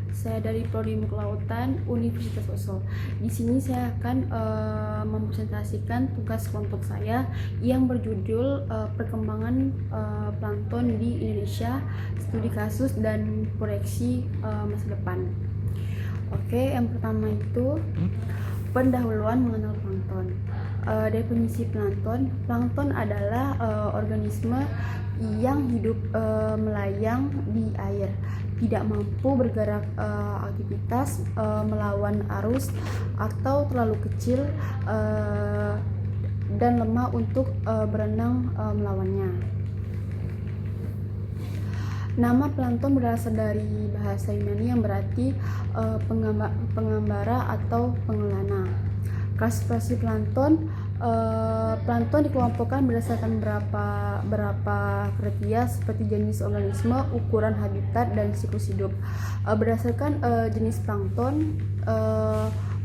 Saya dari Prodi Ilmu Kelautan Universitas Solo. Di sini saya akan mempresentasikan tugas kelompok saya yang berjudul perkembangan plankton di Indonesia, studi kasus dan proyeksi masa depan. Oke, yang pertama itu pendahuluan mengenal plankton. Definisi plankton. Plankton adalah organisme yang hidup melayang di air, tidak mampu bergerak aktivitas melawan arus atau terlalu kecil dan lemah untuk berenang melawannya. Nama plankton berasal dari bahasa Yunani yang berarti pengembara atau pengelana. Klasifikasi plankton, plankton dikelompokkan berdasarkan beberapa kriteria seperti jenis organisme, ukuran habitat, dan siklus hidup. Berdasarkan jenis plankton,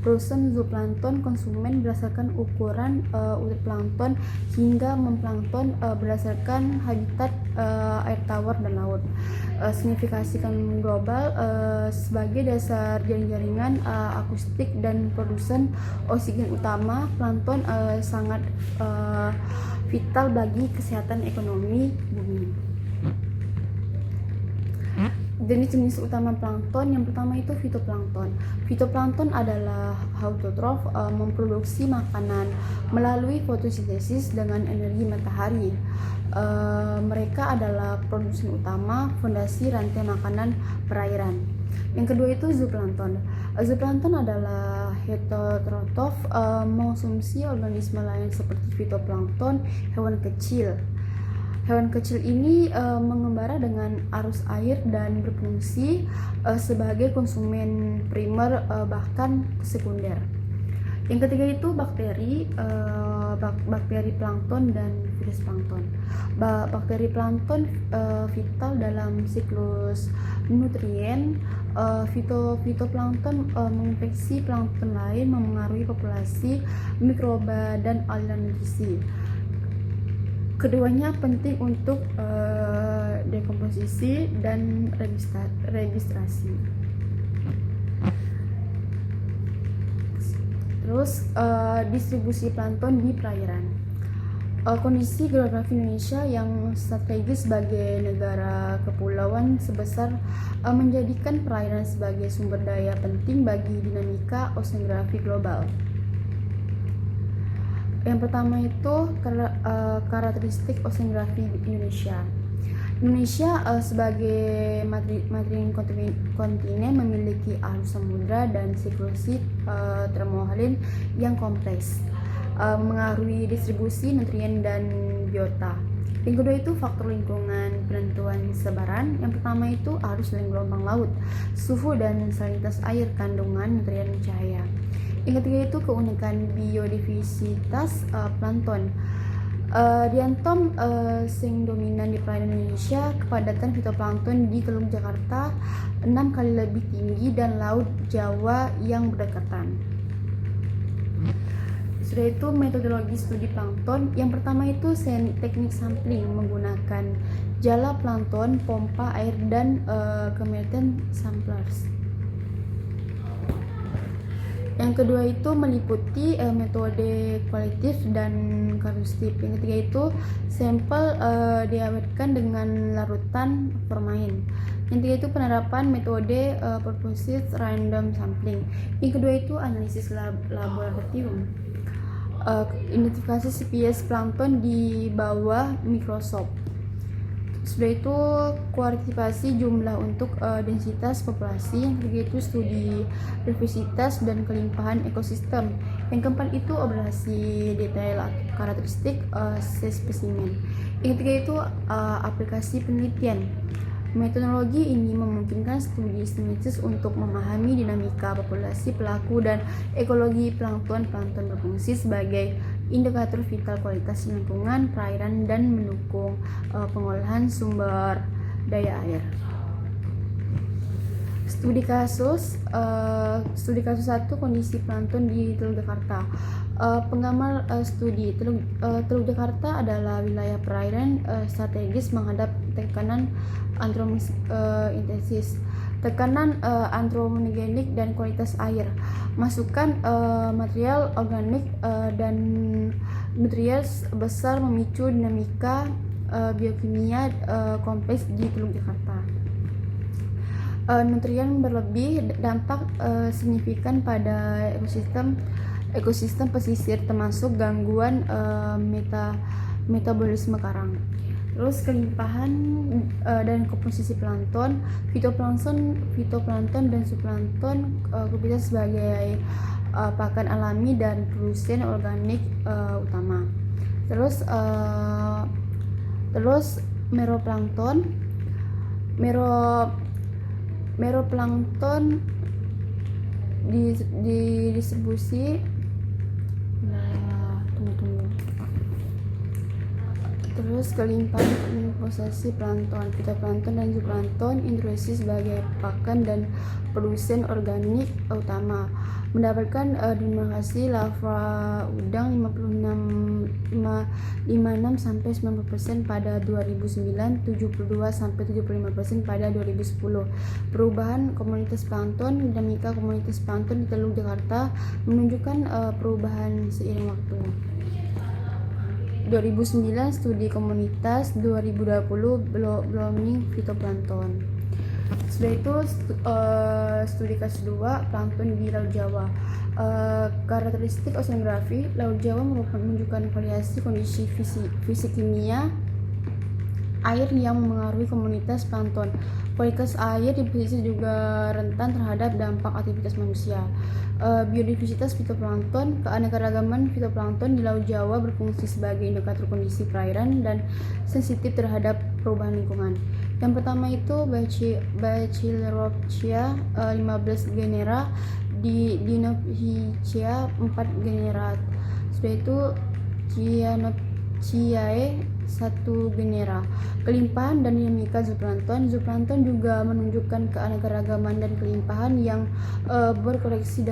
produsen zooplankton, konsumen berdasarkan ukuran urat plankton, hingga memplankton berdasarkan habitat air tawar dan laut. Signifikasikan global sebagai dasar jaringan akustik dan produsen oksigen utama, plankton sangat vital bagi kesehatan ekonomi bumi. Jenis-jenis utama plankton, yang pertama itu fitoplankton. Fitoplankton adalah autotrof, memproduksi makanan melalui fotosintesis dengan energi matahari. Mereka adalah produsen utama fondasi rantai makanan perairan. Yang kedua itu zooplankton. Zooplankton adalah heterotrof, mengkonsumsi organisme lain seperti fitoplankton, hewan kecil. Hewan kecil ini mengembara dengan arus air dan berfungsi sebagai konsumen primer bahkan sekunder. Yang ketiga itu bakteri, bakteri plankton dan virus plankton. Bakteri plankton vital dalam siklus nutrien. Fitoplankton menginfeksi plankton lain, memengaruhi populasi mikroba dan aliran nutrisi. Keduanya penting untuk dekomposisi dan registrasi. Terus distribusi plankton di perairan. Kondisi geografi Indonesia yang strategis sebagai negara kepulauan sebesar menjadikan perairan sebagai sumber daya penting bagi dinamika oseanografi global. Yang pertama itu karakteristik oseanografi Indonesia. Indonesia sebagai material kontinen memiliki arus samudra dan siklus termohaline yang kompleks, mengaruhi distribusi nutrien dan biota. Yang kedua itu faktor lingkungan penentuan sebaran. Yang pertama itu arus dan gelombang laut, suhu dan salinitas air, kandungan nutrien cahaya. Yang ketiga itu keunikan biodiversitas plankton. Diantom sing dominan di perairan Indonesia, kepadatan fitoplankton di Teluk Jakarta 6 kali lebih tinggi dan Laut Jawa yang berdekatan. Sudah itu metodologi studi plankton. Yang pertama itu teknik sampling menggunakan jala plankton, pompa air, dan chemical samplers. Yang kedua itu meliputi metode kualitatif dan kvantitatif. Yang ketiga itu sampel diawetkan dengan larutan formalin. Yang ketiga itu penerapan metode purposive random sampling. Yang kedua itu analisis laboratorium. Identifikasi spesies plankton di bawah mikroskop. Sudah itu kuantifikasi jumlah untuk densitas populasi. Yang ketiga itu studi diversitas dan kelimpahan ekosistem. Yang keempat itu observasi detail karakteristik spesimen. Yang ketiga itu aplikasi penelitian. Metodologi ini memungkinkan studi sistematis untuk memahami dinamika populasi, pelaku, dan ekologi plankton. Plankton berfungsi sebagai indikator vital kualitas lingkungan perairan dan mendukung pengolahan sumber daya air. Studi kasus 1, kondisi plankton di Teluk Jakarta. Penggambar studi Teluk Jakarta adalah wilayah perairan strategis menghadap tekanan antroposis intensif. tekanan antropogenik dan kualitas air, masukan material organik dan material besar memicu dinamika biokimia kompleks di Teluk Jakarta. Nutrien berlebih dampak signifikan pada ekosistem pesisir, termasuk gangguan metabolisme karang. Terus kelimpahan dan komposisi plankton, fitoplankton dan zooplankton kita sebagai pakan alami dan produsen organik utama. Terus meroplankton didistribusi. Terus kelimpahan komposisi plankton, fitoplankton dan zooplankton intrusi sebagai pakan dan produsen organik utama, mendapatkan dominasi lava udang 56-90% pada 2009, 72-75% pada 2010. Perubahan komunitas plankton, dinamika komunitas plankton di Teluk Jakarta menunjukkan perubahan seiring waktu. 2009 studi komunitas, 2020 blooming fitoplankton. Sudah itu studi kasus 2 plankton di Laut Jawa. Karakteristik oceanografi Laut Jawa menunjukkan variasi kondisi fisik kimia air yang memengaruhi komunitas plankton. Kualitas air di pesisir juga rentan terhadap dampak aktivitas manusia. Biodiversitas fitoplankton, keanekaragaman fitoplankton di Laut Jawa berfungsi sebagai indikator kondisi perairan dan sensitif terhadap perubahan lingkungan. Yang pertama itu Bacillorophia 15 genera, Dinophyceae 4 genera. Setelah itu Cyanophyceae 1 genera. Kelimpahan dan dinamika zooplankton. Zooplankton juga menunjukkan keanekaragaman dan kelimpahan yang berkoreksi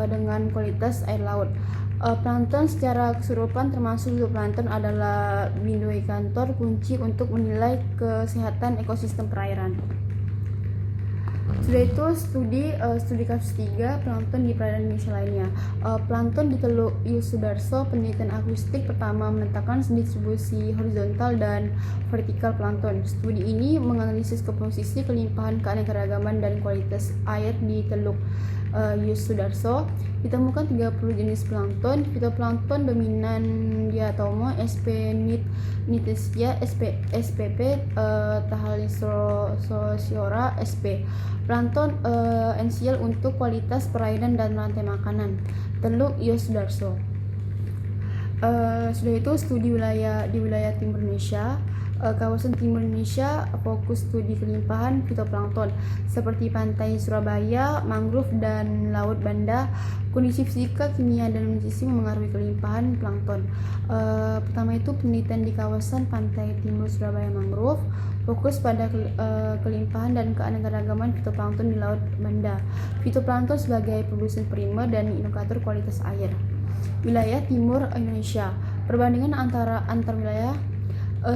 dengan kualitas air laut. Plankton secara keseluruhan termasuk zooplankton adalah indikator kunci untuk menilai kesehatan ekosistem perairan. Sudah itu studi kasus 3 plankton di perairan Indonesia lainnya. Plankton di Teluk Yosudarso, penelitian akustik pertama menetapkan distribusi horizontal dan vertikal plankton. Studi ini menganalisis komposisi, kelimpahan, keanekaragaman dan kualitas air di Teluk Yosudarso. Ditemukan 30 jenis plankton. Fitoplankton dominan Diatomo, SP Nitisia, SPP, Thaliosauria, SP. Plankton esensial untuk kualitas perairan dan rantai makanan. Teluk Yosudarso. Sudah itu studi di wilayah timur Indonesia. Kawasan timur Indonesia fokus studi kelimpahan fitoplankton seperti pantai Surabaya, mangrove dan laut Banda. Kondisi fisika, kimia dan nutrisi memengaruhi kelimpahan plankton. Pertama itu penelitian di kawasan pantai timur Surabaya mangrove, fokus pada kelimpahan dan keanekaragaman fitoplankton di laut Banda. Fitoplankton sebagai produsen primer dan indikator kualitas air. Wilayah timur Indonesia. Perbandingan antar wilayah.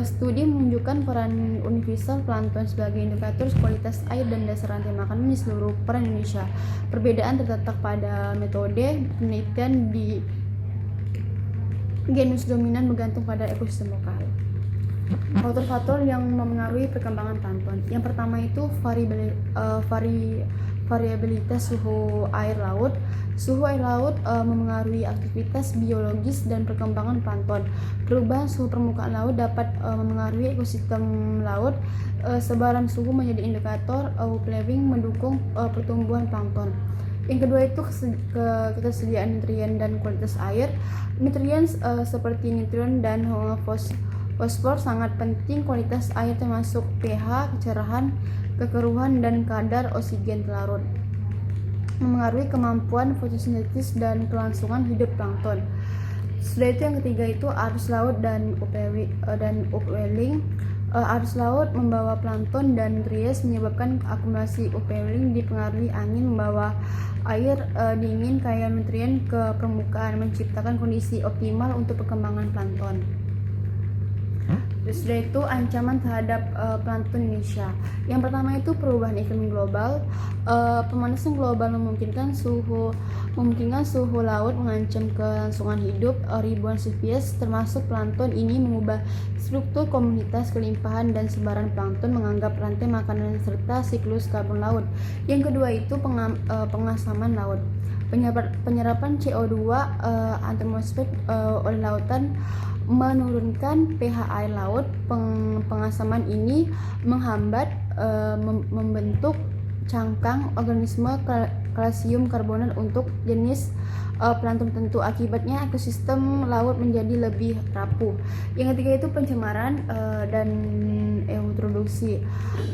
Studi menunjukkan peran universal plankton sebagai indikator kualitas air dan dasar rantai makanan di seluruh perairan Indonesia. Perbedaan terletak pada metode penelitian di genus dominan bergantung pada ekosistem lokal. Faktor-faktor yang memengaruhi perkembangan plankton. Yang pertama itu variabilitas suhu air laut. Suhu air laut memengaruhi aktivitas biologis dan perkembangan plankton. Perubahan suhu permukaan laut dapat memengaruhi ekosistem laut. Sebaran suhu menjadi indikator upwelling mendukung pertumbuhan plankton. Yang kedua itu ketersediaan nutrien dan kualitas air. Nutrien seperti nitrogen dan fosfor sangat penting. Kualitas air termasuk pH, kecerahan, kekeruhan dan kadar oksigen larut. Memengaruhi kemampuan fotosintesis dan kelangsungan hidup plankton. Sudah itu yang ketiga itu arus laut dan upwelling. Arus laut membawa plankton dan nutrien menyebabkan akumulasi upwelling, dipengaruhi angin membawa air dingin kaya nutrien ke permukaan, menciptakan kondisi optimal untuk perkembangan plankton. Terus sudah itu ancaman terhadap plankton Indonesia. Yang pertama itu perubahan iklim global. Pemanasan global memungkinkan suhu laut mengancam kelangsungan hidup ribuan spesies termasuk plankton. Ini mengubah struktur komunitas, kelimpahan dan sebaran plankton, menganggap rantai makanan serta siklus karbon laut. Yang kedua itu pengasaman laut. Penyerapan CO2 atmosfer oleh lautan menurunkan pH air laut. Pengasaman ini menghambat membentuk cangkang organisme kalsium karbonat untuk jenis plankton tertentu. Akibatnya ekosistem laut menjadi lebih rapuh. Yang ketiga itu pencemaran dan eutrofiasi.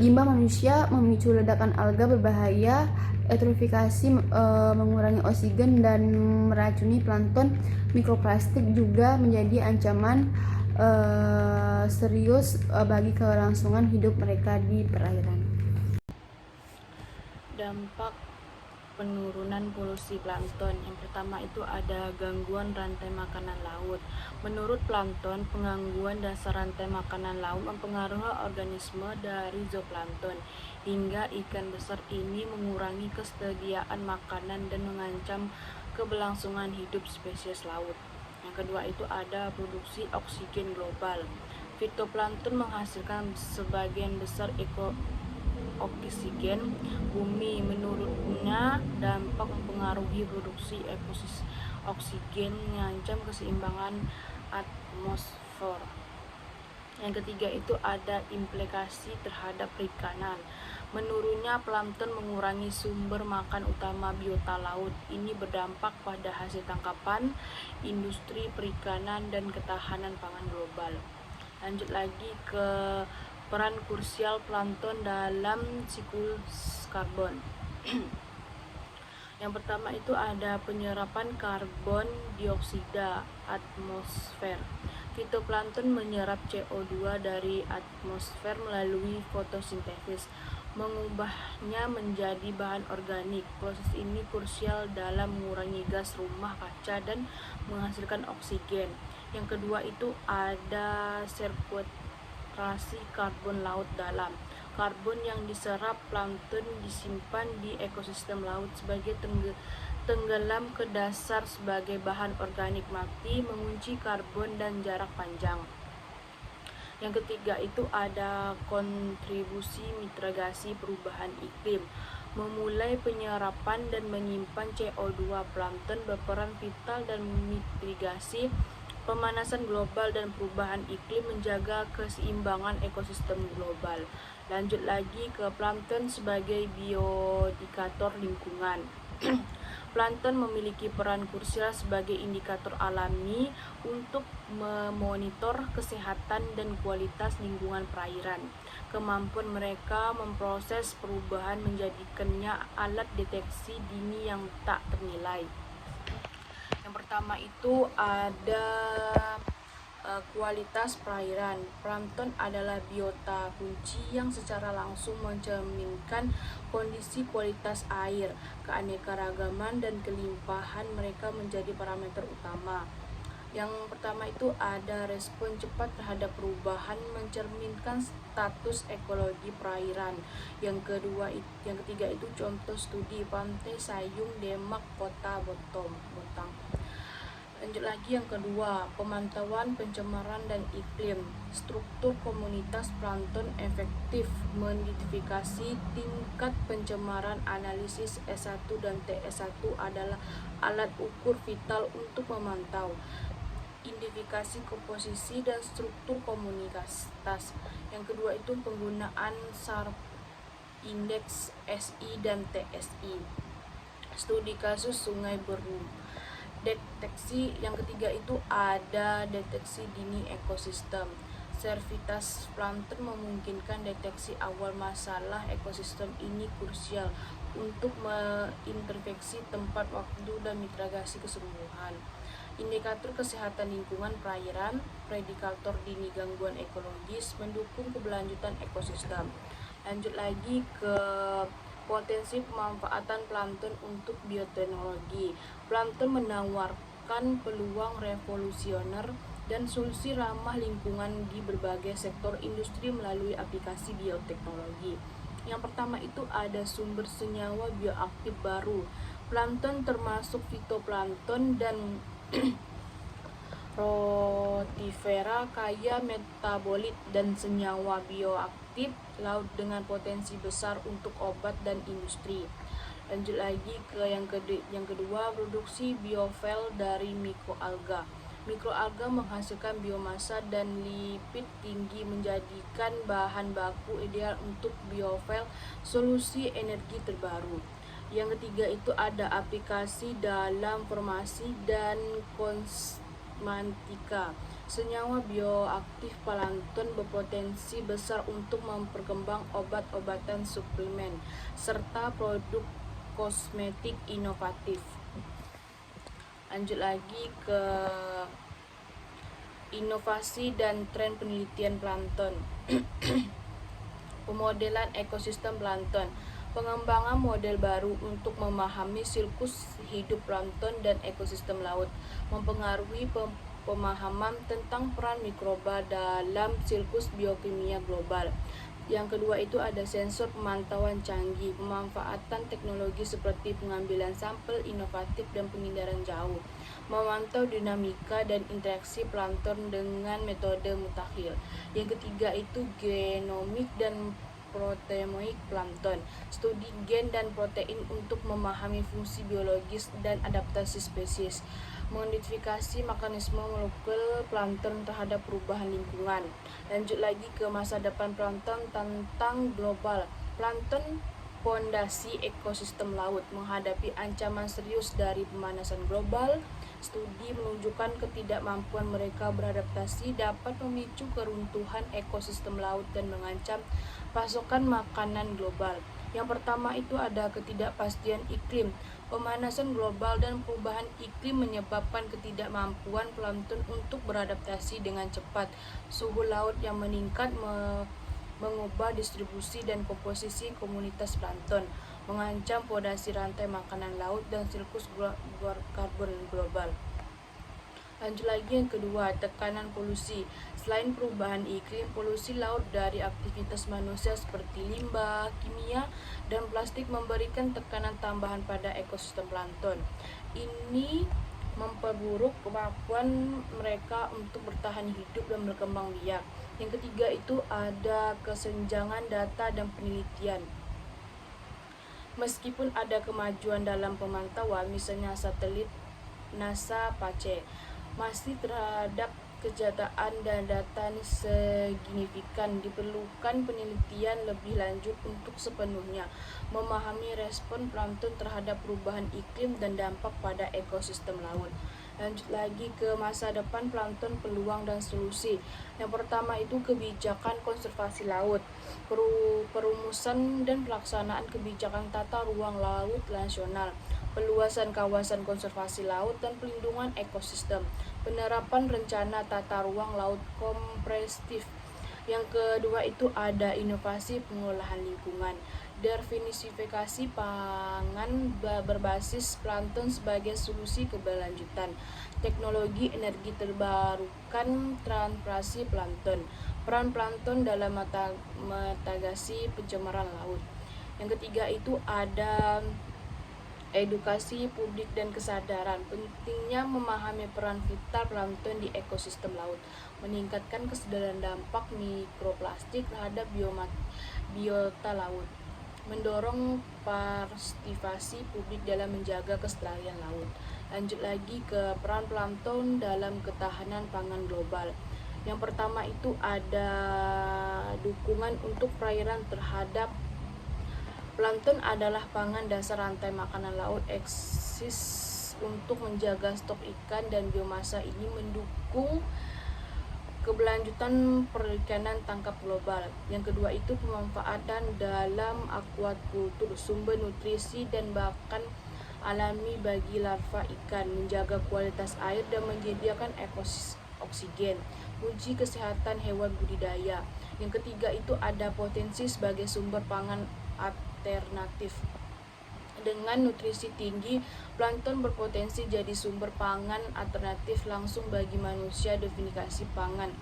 Limbah manusia memicu ledakan alga berbahaya. Eutrofiasi mengurangi oksigen dan meracuni plankton. Mikroplastik juga menjadi ancaman serius bagi kelangsungan hidup mereka di perairan. Dampak penurunan polusi plankton. Yang pertama itu ada gangguan rantai makanan laut. Menurut plankton, penggangguan dasar rantai makanan laut mempengaruhi organisme dari zooplankton hingga ikan besar ini mengurangi kesediaan makanan dan mengancam keberlangsungan hidup spesies laut. Yang kedua itu ada produksi oksigen global. Fitoplankton menghasilkan sebagian besar oksigen bumi. Menurutnya, dampak mempengaruhi produksi oksigen mengancam keseimbangan atmosfer. Yang ketiga itu ada implikasi terhadap perikanan. Menurutnya, plankton mengurangi sumber makan utama biota laut. Ini berdampak pada hasil tangkapan, industri perikanan, dan ketahanan pangan global. Lanjut lagi ke peran krusial plankton dalam siklus karbon. Yang pertama itu ada penyerapan karbon dioksida atmosfer. Fitoplankton menyerap CO2 dari atmosfer melalui fotosintesis, mengubahnya menjadi bahan organik. Proses ini krusial dalam mengurangi gas rumah kaca dan menghasilkan oksigen. Yang kedua itu ada sekuestrasi karbon laut dalam. Karbon yang diserap plankton disimpan di ekosistem laut sebagai tenggelam ke dasar sebagai bahan organik mati, mengunci karbon dan jarak panjang. Yang ketiga itu ada kontribusi mitigasi perubahan iklim. Memulai penyerapan dan menyimpan CO2, plankton berperan vital dan mitigasi pemanasan global dan perubahan iklim, menjaga keseimbangan ekosistem global. Lanjut lagi ke plankton sebagai bioindikator lingkungan. Plankton memiliki peran krusial sebagai indikator alami untuk memonitor kesehatan dan kualitas lingkungan perairan. Kemampuan mereka memproses perubahan menjadikannya alat deteksi dini yang tak ternilai. Yang pertama itu ada kualitas perairan. Plankton adalah biota kunci yang secara langsung mencerminkan kondisi kualitas air. Keanekaragaman dan kelimpahan mereka menjadi parameter utama. Yang pertama itu ada respon cepat terhadap perubahan, mencerminkan status ekologi perairan. Yang ketiga itu contoh studi Pantai Sayung, Demak, Kota Botang. Lanjut lagi yang kedua, pemantauan pencemaran dan iklim. Struktur komunitas plankton efektif mengidentifikasi tingkat pencemaran. Analisis S1 dan TS1 adalah alat ukur vital untuk memantau identifikasi komposisi dan struktur komunitas. Yang kedua itu penggunaan SAR indeks SI dan TSI. Studi kasus Sungai Berum. Deteksi yang ketiga itu ada deteksi dini ekosistem. Servitas plankton memungkinkan deteksi awal masalah ekosistem. Ini krusial untuk mengintervensi tempat waktu dan mitigasi kesembuhan. Indikator kesehatan lingkungan perairan, predikator dini gangguan ekologis, mendukung keberlanjutan ekosistem. Lanjut lagi ke potensi pemanfaatan plankton untuk bioteknologi. Plankton menawarkan peluang revolusioner dan solusi ramah lingkungan di berbagai sektor industri melalui aplikasi bioteknologi. Yang pertama itu ada sumber senyawa bioaktif baru. Plankton termasuk fitoplankton dan rotifera kaya metabolit dan senyawa bioaktif laut dengan potensi besar untuk obat dan industri. Lanjut lagi ke yang kedua, produksi biofuel dari mikroalga. Mikroalga menghasilkan biomasa dan lipid tinggi menjadikan bahan baku ideal untuk biofuel, solusi energi terbaru. Yang ketiga itu ada aplikasi dalam farmasi dan kosmetika. Senyawa bioaktif plankton berpotensi besar untuk memperkembang obat-obatan suplemen serta produk kosmetik inovatif. Lanjut lagi ke inovasi dan tren penelitian plankton. Pemodelan ekosistem plankton. Pengembangan model baru untuk memahami siklus hidup plankton dan ekosistem laut mempengaruhi pemahaman tentang peran mikroba dalam siklus biokimia global. Yang kedua itu ada sensor pemantauan canggih, pemanfaatan teknologi seperti pengambilan sampel inovatif dan pengindaran jauh, memantau dinamika dan interaksi plankton dengan metode mutakhir. Yang ketiga itu genomik dan proteomic plankton, studi gen dan protein untuk memahami fungsi biologis dan adaptasi spesies, mengidentifikasi mekanisme molekul plankton terhadap perubahan lingkungan. Lanjut lagi ke masa depan plankton, tentang global. Plankton pondasi ekosistem laut menghadapi ancaman serius dari pemanasan global. Studi menunjukkan ketidakmampuan mereka beradaptasi dapat memicu keruntuhan ekosistem laut dan mengancam pasokan makanan global. Yang pertama itu ada ketidakpastian iklim. Pemanasan global dan perubahan iklim menyebabkan ketidakmampuan plankton untuk beradaptasi dengan cepat. Suhu laut yang meningkat mengubah distribusi dan komposisi komunitas plankton, mengancam pondasi rantai makanan laut dan siklus karbon global. Lanjut lagi yang kedua, tekanan polusi. Selain perubahan iklim, polusi laut dari aktivitas manusia seperti limbah, kimia, dan plastik memberikan tekanan tambahan pada ekosistem plankton. Ini memperburuk kemampuan mereka untuk bertahan hidup dan berkembang biak. Yang ketiga itu ada kesenjangan data dan penelitian. Meskipun ada kemajuan dalam pemantauan, misalnya satelit NASA PACE, masih terhadap kejahatan dan data signifikan. Diperlukan penelitian lebih lanjut untuk sepenuhnya memahami respon plankton terhadap perubahan iklim dan dampak pada ekosistem laut. Lanjut lagi ke masa depan plankton, peluang dan solusi. Yang pertama itu kebijakan konservasi laut, perumusan dan pelaksanaan kebijakan tata ruang laut nasional, peluasan kawasan konservasi laut dan pelindungan ekosistem, penerapan rencana tata ruang laut komprehensif. Yang kedua itu ada inovasi pengolahan lingkungan, diversifikasi pangan berbasis plankton sebagai solusi keberlanjutan, teknologi energi terbarukan transplantasi plankton, peran plankton dalam mitigasi pencemaran laut. Yang ketiga itu ada edukasi publik dan kesadaran. Pentingnya memahami peran vital plankton di ekosistem laut, meningkatkan kesadaran dampak mikroplastik terhadap biota laut, mendorong partisipasi publik dalam menjaga kelestarian laut. Lanjut lagi ke peran plankton dalam ketahanan pangan global. Yang pertama itu ada dukungan untuk perairan terhadap plankton adalah pangan dasar rantai makanan laut eksis untuk menjaga stok ikan dan biomasa. Ini mendukung keberlanjutan perikanan tangkap global. Yang kedua itu pemanfaatan dalam aquaculture, sumber nutrisi dan bahkan alami bagi larva ikan, menjaga kualitas air dan menyediakan oksigen, uji kesehatan hewan budidaya. Yang ketiga itu ada potensi sebagai sumber pangan alternatif. Dengan nutrisi tinggi, plankton berpotensi jadi sumber pangan alternatif langsung bagi manusia. Definisi pangan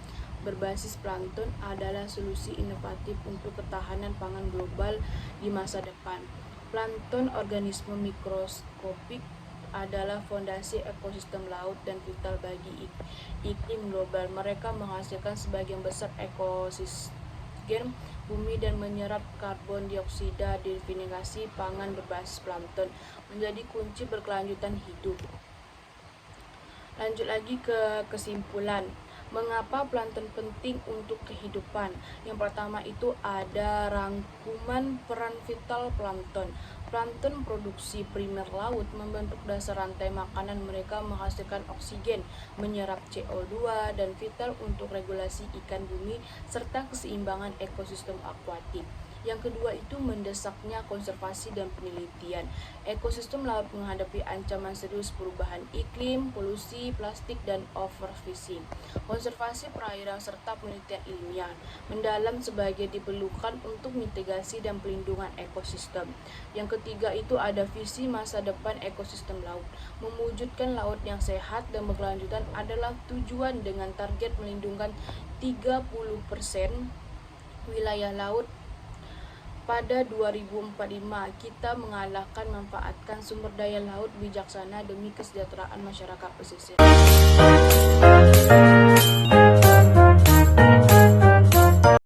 berbasis plankton adalah solusi inovatif untuk ketahanan pangan global di masa depan. Plankton, organisme mikroskopik, adalah fondasi ekosistem laut dan vital bagi iklim global. Mereka menghasilkan sebagian besar oksigen bumi dan menyerap karbon dioksida. Definisi pangan berbasis plankton menjadi kunci berkelanjutan hidup. Lanjut lagi ke kesimpulan. Mengapa plankton penting untuk kehidupan? Yang pertama itu ada rangkuman peran vital plankton. Plankton produksi primer laut membentuk dasar rantai makanan. Mereka menghasilkan oksigen, menyerap CO2, dan vital untuk regulasi ikan bumi serta keseimbangan ekosistem akuatik. Yang kedua itu mendesaknya konservasi dan penelitian. Ekosistem laut menghadapi ancaman serius perubahan iklim, polusi plastik, dan overfishing. Konservasi perairan serta penelitian ilmiah mendalam sebagai diperlukan untuk mitigasi dan pelindungan ekosistem. Yang ketiga itu ada visi masa depan ekosistem laut. Mewujudkan laut yang sehat dan berkelanjutan adalah tujuan dengan target melindungi 30% wilayah laut pada 2045. Kita mengalahkan manfaatkan sumber daya laut bijaksana demi kesejahteraan masyarakat pesisir.